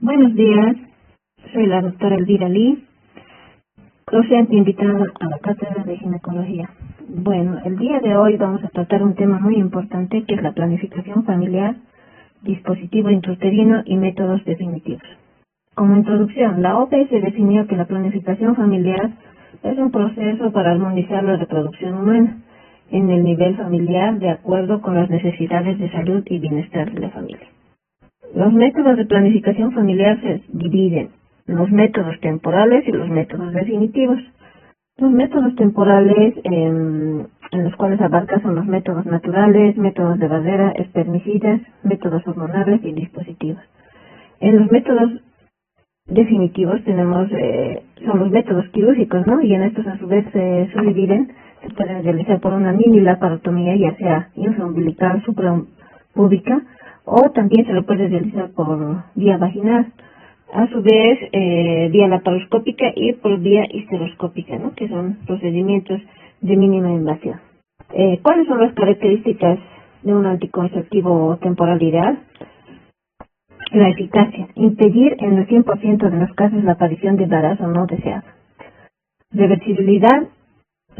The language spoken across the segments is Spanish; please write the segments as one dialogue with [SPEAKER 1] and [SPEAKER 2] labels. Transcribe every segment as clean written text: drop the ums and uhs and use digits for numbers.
[SPEAKER 1] Buenos días, soy la doctora Elvira Lee, docente invitada a la cátedra de ginecología. Bueno, el día de hoy vamos a tratar un tema muy importante que es la planificación familiar, dispositivo intrauterino y métodos definitivos. Como introducción, la OPS definió que la planificación familiar es un proceso para armonizar la reproducción humana en el nivel familiar de acuerdo con las necesidades de salud y bienestar de la familia. Los métodos de planificación familiar se dividen en los métodos temporales y los métodos definitivos. Los métodos temporales en los cuales abarca son los métodos naturales, métodos de barrera, espermicidas, métodos hormonales y dispositivos. En los métodos definitivos tenemos son los métodos quirúrgicos, ¿no? Y en estos a su vez se subdividen, se pueden realizar por una mini laparotomía, ya sea infraumbilical, suprapúbica, o también se lo puede realizar por vía vaginal, a su vez vía laparoscópica y por vía histeroscópica, ¿no? Que son procedimientos de mínima invasión. ¿Cuáles son las características de un anticonceptivo temporal ideal? La eficacia: impedir en el 100% de los casos la aparición de embarazo no deseado. Reversibilidad: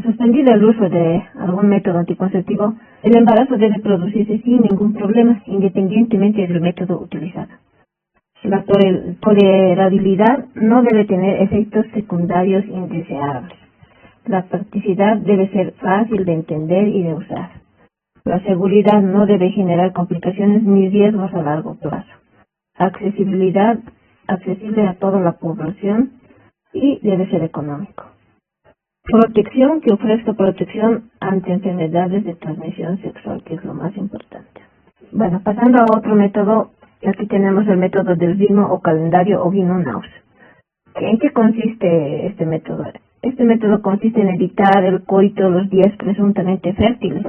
[SPEAKER 1] suspendido el uso de algún método anticonceptivo, el embarazo debe producirse sin ningún problema, independientemente del método utilizado. La tolerabilidad: no debe tener efectos secundarios indeseables. La practicidad: debe ser fácil de entender y de usar. La seguridad: no debe generar complicaciones ni riesgos a largo plazo. Accesibilidad: accesible a toda la población y debe ser económico. Protección: que ofrezca protección ante enfermedades de transmisión sexual, que es lo más importante. Bueno, pasando a otro método, aquí tenemos el método del ritmo o calendario ovino-naus. ¿En qué consiste este método? Este método consiste en evitar el coito los días presuntamente fértiles.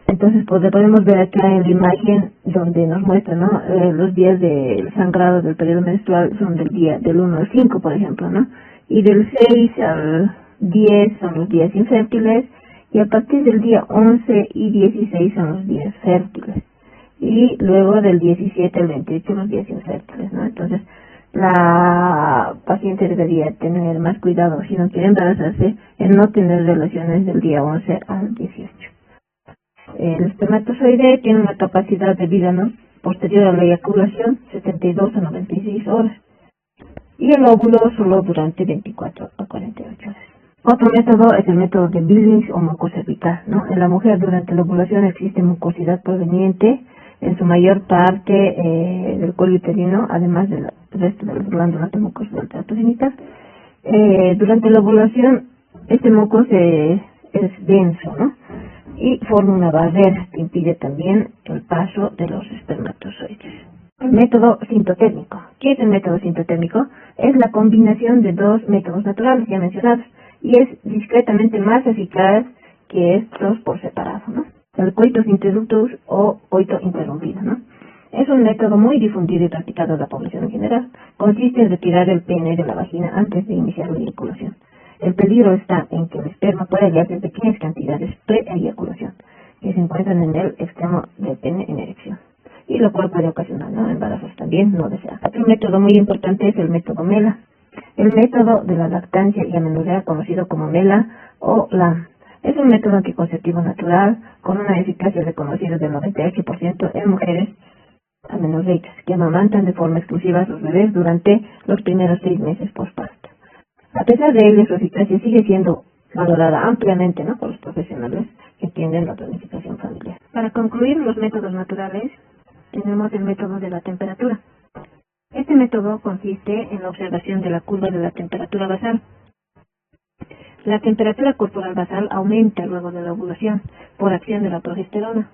[SPEAKER 1] Entonces podemos ver acá en la imagen donde nos muestra, ¿no? Los días del sangrado del periodo menstrual son del 1 al 5, por ejemplo, ¿no? Y del 6 al 10 son los días infértiles, y a partir del día 11 y 16 son los días fértiles. Y luego del 17 al 28 los días infértiles, ¿no? Entonces, la paciente debería tener más cuidado, si no quiere embarazarse, en no tener relaciones del día 11 al 18. El espermatozoide tiene una capacidad de vida, ¿no?, posterior a la eyaculación, 72 a 96 horas. Y el óvulo solo durante 24 a 48 horas. Otro método es el método de Billings o mucocervical, ¿no? En la mujer durante la ovulación existe mucosidad proveniente en su mayor parte del cuello uterino, además del resto de las glándulas de mucosa del tracto genital. Durante la ovulación este muco es denso, ¿no? Y forma una barrera que impide también el paso de los espermatozoides. El método sintotérmico. ¿Qué es el método sintotérmico? Es la combinación de dos métodos naturales ya mencionados y es discretamente más eficaz que estos por separado, ¿no? El coitus interruptus o coito interrumpido, ¿no? Es un método muy difundido y practicado en la población en general. Consiste en retirar el pene de la vagina antes de iniciar la eyaculación. El peligro está en que el esperma puede hallarse en pequeñas cantidades pre-eyaculación, que se encuentran en el extremo del pene en erección, y lo cual puede ocasionar, ¿no?, embarazos también no deseados. Otro método muy importante es el método MELA, el método de la lactancia y amenorrea, conocido como MELA o LAM. Es un método anticonceptivo natural con una eficacia reconocida del 98% en mujeres amenorreicas que amamantan de forma exclusiva a sus bebés durante los primeros 6 meses postparto. A pesar de ello, su eficacia sigue siendo valorada ampliamente, ¿no?, por los profesionales que atienden la planificación familiar. Para concluir los métodos naturales, tenemos el método de la temperatura. Este método consiste en la observación de la curva de la temperatura basal. La temperatura corporal basal aumenta luego de la ovulación por acción de la progesterona,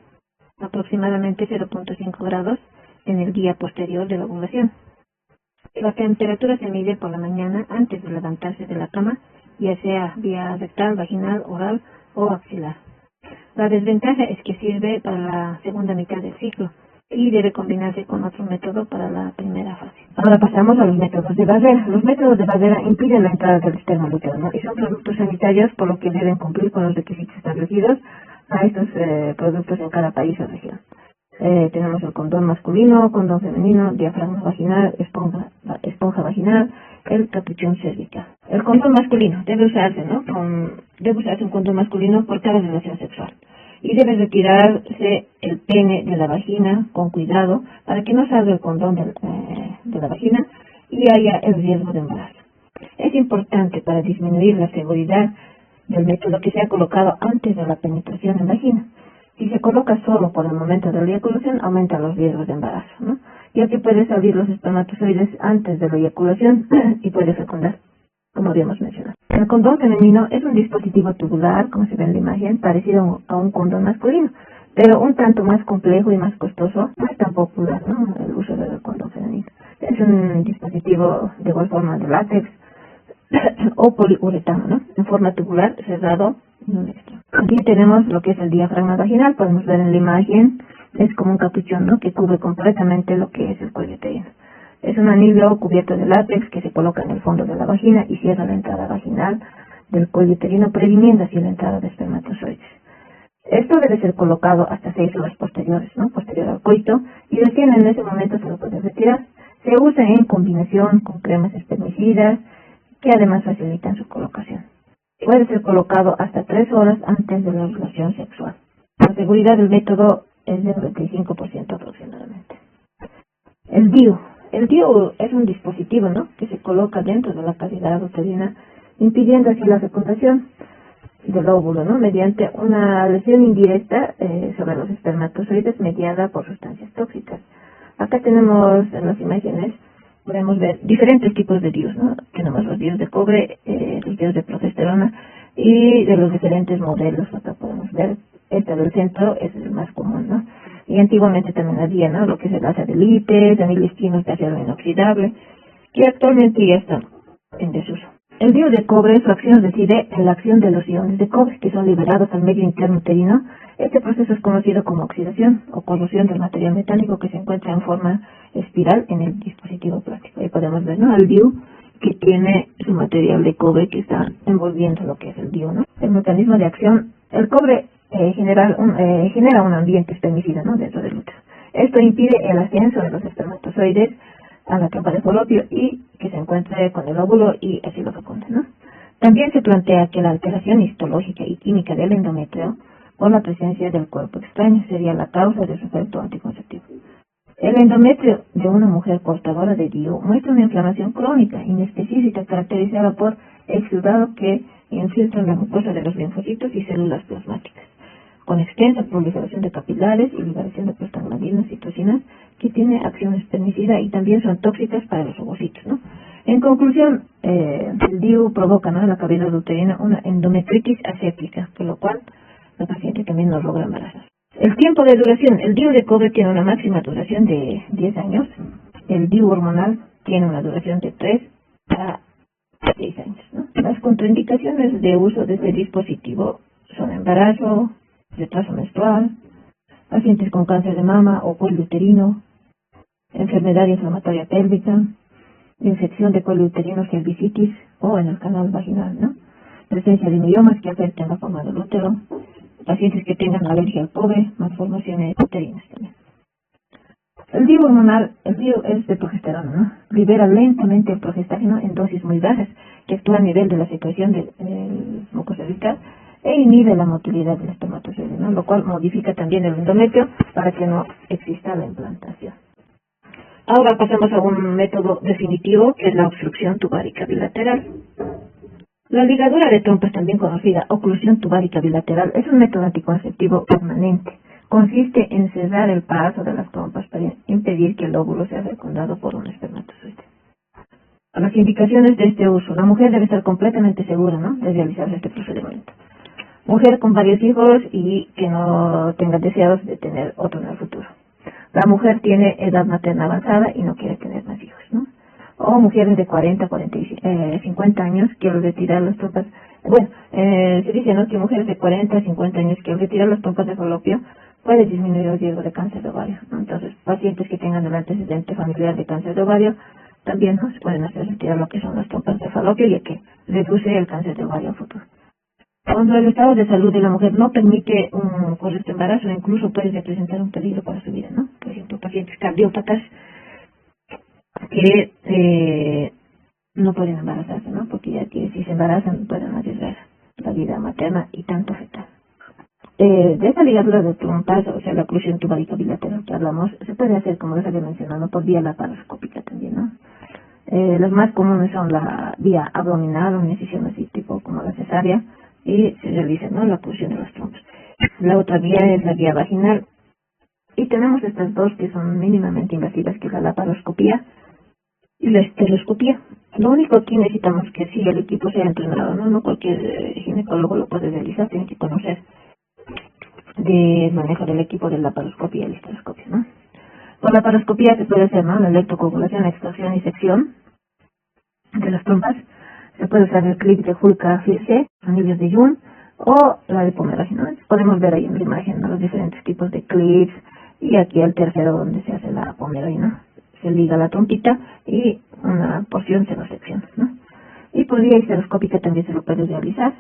[SPEAKER 1] aproximadamente 0.5 grados en el día posterior de la ovulación. La temperatura se mide por la mañana antes de levantarse de la cama, ya sea vía rectal, vaginal, oral o axilar. La desventaja es que sirve para la segunda mitad del ciclo y debe combinarse con otro método para la primera fase. Ahora pasamos a los métodos de barrera. Los métodos de barrera impiden la entrada del esperma lúteo, ¿no?, y son productos sanitarios, por lo que deben cumplir con los requisitos establecidos a estos productos en cada país o región. Tenemos el condón masculino, condón femenino, diafragma vaginal, esponja vaginal, el capuchón cervical. El condón masculino debe usarse, ¿no? Debe usarse un condón masculino por cada relación sexual. Y debe retirarse el pene de la vagina con cuidado para que no salga el condón de la vagina y haya el riesgo de embarazo. Es importante para disminuir la seguridad del método que sea colocado antes de la penetración en vagina. Si se coloca solo por el momento de la eyaculación, aumenta los riesgos de embarazo, ¿no? Ya que puede salir los espermatozoides antes de la eyaculación y puede fecundar, como habíamos mencionado. El condón femenino es un dispositivo tubular, como se ve en la imagen, parecido a un condón masculino, pero un tanto más complejo y más costoso. No es tan popular, ¿no?, el uso del condón femenino. Es un dispositivo de igual forma de látex o poliuretano, ¿no?, en forma tubular, cerrado y un extra. Aquí tenemos lo que es el diafragma vaginal. Podemos ver en la imagen, es como un capuchón, ¿no?, que cubre completamente lo que es el cuello uterino. Es un anillo cubierto de látex que se coloca en el fondo de la vagina y cierra la entrada vaginal del cuello uterino, previniendo así la entrada de espermatozoides. Esto debe ser colocado hasta 6 horas posteriores, ¿no?, posterior al coito, y recién en ese momento se lo puede retirar. Se usa en combinación con cremas espermicidas, que además facilitan su colocación. Puede ser colocado hasta 3 horas antes de la relación sexual. La seguridad del método es del 95% aproximadamente. El DIU. El DIU es un dispositivo, ¿no?, que se coloca dentro de la cavidad uterina, impidiendo así la fecundación del óvulo, ¿no?, mediante una lesión indirecta sobre los espermatozoides mediada por sustancias tóxicas. Acá tenemos en las imágenes, podemos ver diferentes tipos de DIUs, ¿no? Tenemos los DIUs de cobre, los DIUs de progesterona y de los diferentes modelos. Acá podemos ver, este del centro es el más común, ¿no? Y antiguamente también había, ¿no?, lo que es el asa de lites, anilistinos de acero inoxidable, que actualmente ya están en desuso. El DIU de cobre, su acción reside en la acción de los iones de cobre, que son liberados al medio interno uterino. Este proceso es conocido como oxidación o corrosión del material metálico que se encuentra en forma espiral en el dispositivo plástico. Ahí podemos ver, ¿no?, el DIU que tiene su material de cobre que está envolviendo lo que es el DIU, ¿no? El mecanismo de acción, el cobre genera un ambiente espermicida, ¿no?, dentro del útero. Esto impide el ascenso de los espermatozoides a la capa de falopio y que se encuentre con el óvulo y así lo fecunde, ¿no? También se plantea que la alteración histológica y química del endometrio o la presencia del cuerpo extraño sería la causa de su efecto anticonceptivo. El endometrio de una mujer portadora de DIU muestra una inflamación crónica inespecífica caracterizada por exudado que infiltra la mucosa de los linfocitos y células plasmáticas, con extensa proliferación de capilares y liberación de prostaglandinas y toxinas que tiene acción espermicida y también son tóxicas para los ovocitos, ¿no? En conclusión, el DIU provoca, ¿no?, en la cavidad uterina una endometritis aséptica, por lo cual la paciente también no logra embarazar. El tiempo de duración, el DIU de cobre tiene una máxima duración de 10 años, el DIU hormonal tiene una duración de 3 a 6 años, ¿no? Las contraindicaciones de uso de este dispositivo son embarazo, retraso menstrual, pacientes con cáncer de mama o cuello uterino, enfermedad inflamatoria pélvica, infección de cuello uterino, cervicitis o en el canal vaginal, ¿no?, presencia de miomas que afecten la forma del útero, pacientes que tengan alergia al cobre, malformaciones uterinas también. El DIU hormonal, el DIU es de progesterona, ¿no?, libera lentamente el progestágeno en dosis muy bajas que actúa a nivel de la secreción del muco cervical e inhibe la motilidad del espermatozoide, ¿no?, lo cual modifica también el endometrio para que no exista la implantación. Ahora pasamos a un método definitivo, que es la obstrucción tubárica bilateral. La ligadura de trompas, también conocida oclusión tubárica bilateral, es un método anticonceptivo permanente. Consiste en cerrar el paso de las trompas para impedir que el óvulo sea fecundado por un espermatozoide. Las indicaciones de este uso. La mujer debe estar completamente segura, ¿no?, de realizar este procedimiento. Mujer con varios hijos y que no tenga deseos de tener otro en el futuro. La mujer tiene edad materna avanzada y no quiere tener más hijos, ¿no? O mujeres de 40, 50 años quieren retirar las trompas. Bueno, se dice, ¿no?, que mujeres de 40, 50 años que al retirar las trompas de falopio puede disminuir el riesgo de cáncer de ovario, ¿no? Entonces, pacientes que tengan el antecedente familiar de cáncer de ovario también, ¿no?, se pueden hacer retirar lo que son las trompas de falopio, ya que reduce el cáncer de ovario futuro. Cuando el estado de salud de la mujer no permite un correcto embarazo, incluso puede representar un peligro para su vida, ¿no? Por ejemplo, pacientes cardiópatas que no pueden embarazarse, ¿no? Porque ya que si se embarazan pueden arriesgar la vida materna y tanto fetal. De esta ligadura de trompas, o sea, la oclusión tubárica bilateral que hablamos, se puede hacer, como les había mencionado, por vía laparoscópica también, ¿no? Las más comunes son la vía abdominal, una incisión así tipo como la cesárea, y se realiza, ¿no?, la oclusión de las trompas. La otra vía es la vía vaginal, y tenemos estas dos que son mínimamente invasivas, que es la laparoscopía y la esteroscopía. Lo único que necesitamos que si el equipo sea entrenado, no cualquier ginecólogo lo puede realizar, tiene que conocer del manejo del equipo de laparoscopía y la esteroscopia, ¿no? Por laparoscopía se puede hacer, ¿no?, la electrocoagulación, extracción y sección de las trompas. Se puede usar el clip de Hulka-Filse, anillos de Jung, o la de Pomeroy, ¿no? Podemos ver ahí en la imagen, ¿no?, los diferentes tipos de clips, y aquí el tercero donde se hace la Pomeroy, ¿no? Se liga la trompita y una porción se lo secciona, ¿no? Y por vía histeroscópica también se lo puede realizar.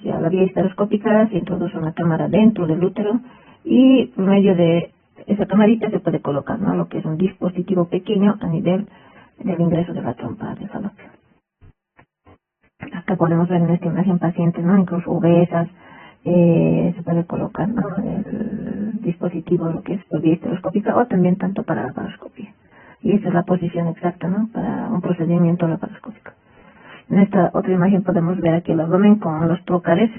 [SPEAKER 1] Ya la vía histeroscópica se introduce una cámara dentro del útero y por medio de esa camarita se puede colocar, ¿no?, lo que es un dispositivo pequeño a nivel del ingreso de la trompa de falopio. Acá podemos ver en esta imagen pacientes, ¿no?, incluso obesas, se puede colocar, ¿no?, el dispositivo, lo que es por vía histeroscópica, o también tanto para la laparoscopia. Y esa es la posición exacta, ¿no?, para un procedimiento laparoscópico. En esta otra imagen podemos ver aquí el abdomen con los trócares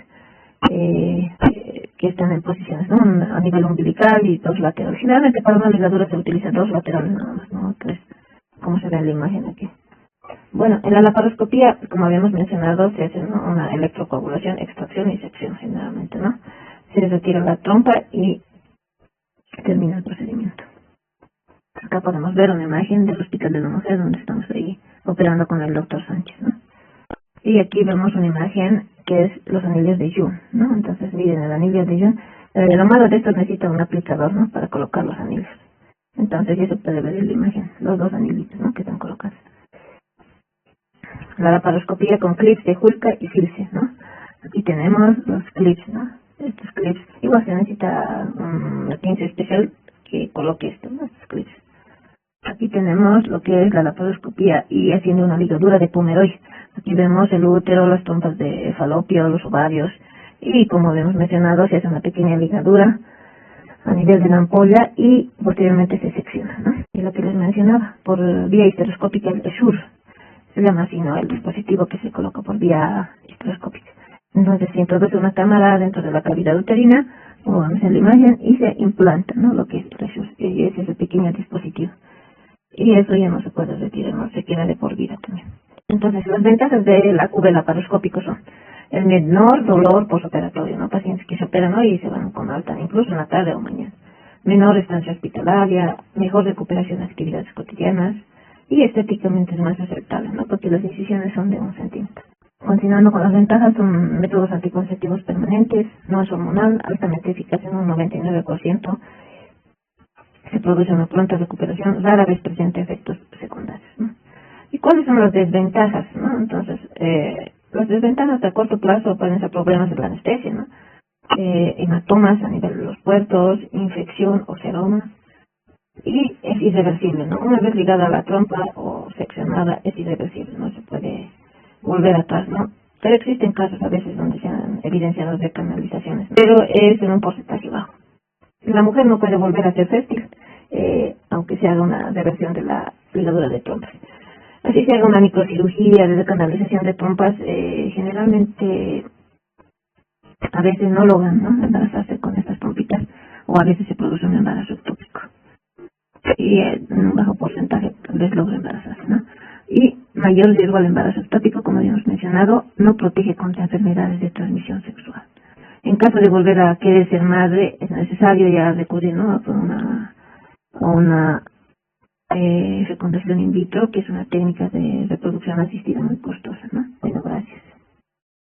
[SPEAKER 1] que están en posiciones, ¿no?, a nivel umbilical y dos laterales. Generalmente para una ligadura se utilizan dos laterales nada más, no tres, como se ve en la imagen aquí. Bueno, en la laparoscopía, como habíamos mencionado, se hace, ¿no?, una electrocoagulación, extracción y sección generalmente, ¿no? Se retira la trompa y termina el procedimiento. Acá podemos ver una imagen del Hospital de la Mujer donde estamos ahí operando con el doctor Sánchez, ¿no? Y aquí vemos una imagen que es los anillos de Jung, ¿no? Entonces miren, el anillo de Jung, lo malo de esto necesita un aplicador, ¿no?, para colocar los anillos. Entonces ya se puede ver en la imagen, los dos anillitos, ¿no?, que están colocados. La laparoscopía con clips de Hulka y Filse, ¿no? Aquí tenemos los clips, ¿no? Estos clips, igual se necesita una pinza especial que coloque esto, ¿no?, estos clips. Aquí tenemos lo que es la laparoscopía y haciendo una ligadura de Pomeroy. Aquí vemos el útero, las trompas de falopio, los ovarios, y como hemos mencionado, se hace una pequeña ligadura a nivel de la ampolla y posteriormente se secciona, ¿no? Y lo que les mencionaba, por vía histeroscópica, el SUR, se llama así, ¿no?, el dispositivo que se coloca por vía histeroscópica. Entonces se introduce una cámara dentro de la cavidad uterina, como vemos en la imagen, y se implanta, ¿no?, lo que es el SUR, y ese es el pequeño dispositivo. Y eso ya no se puede retirar, no se queda de por vida también. Entonces, las ventajas de la QV laparoscópico son el menor dolor postoperatorio, ¿no? Pacientes que se operan hoy y se van con alta, incluso en la tarde o mañana. Menor estancia hospitalaria, mejor recuperación de actividades cotidianas y estéticamente es más aceptable, ¿no?, porque las incisiones son de 1 centímetro. Continuando con las ventajas, son métodos anticonceptivos permanentes, no es hormonal, altamente eficaz en un 99%. Se produce una pronta recuperación, rara vez presenta efectos secundarios, ¿no? ¿Y cuáles son las desventajas, no? Entonces, las desventajas a corto plazo pueden ser problemas de la anestesia, ¿no? Hematomas a nivel de los puertos, infección o seroma, y es irreversible, ¿no? Una vez ligada a la trompa o seccionada es irreversible, no se puede volver atrás, ¿no? Pero existen casos a veces donde se han evidenciado recanalizaciones, pero es en un porcentaje bajo. La mujer no puede volver a ser fértil, aunque se haga una reversión de la ligadura de trompas. Así se haga una microcirugía de recanalización de trompas, generalmente a veces no logran, ¿no?, embarazarse con estas trompitas, o a veces se produce un embarazo ectópico. Y en un bajo porcentaje tal vez logra embarazarse, ¿no? Y mayor riesgo al embarazo ectópico, como ya hemos mencionado, no protege contra enfermedades de transmisión sexual. En caso de volver a querer ser madre, es necesario ya recurrir, ¿no?, a una fecundación in vitro, que es una técnica de reproducción asistida muy costosa, ¿no?